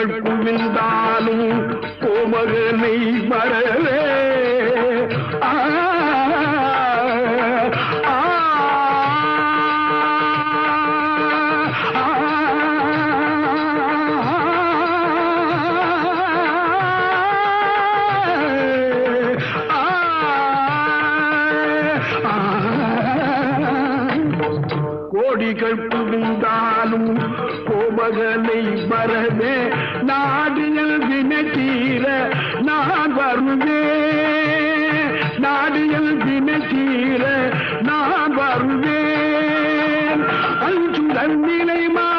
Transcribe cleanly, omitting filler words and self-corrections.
கோடிகள் குவிந்தாலும் கோமகனை மறவே கோடிகள் குவிந்தாலும் கோமகனை வரவே நாடியல் வினத்தீர நான் வருவேன் நாடியல் வினத்தீர நான் வருவேன் அஞ்சுடன் நிலைமா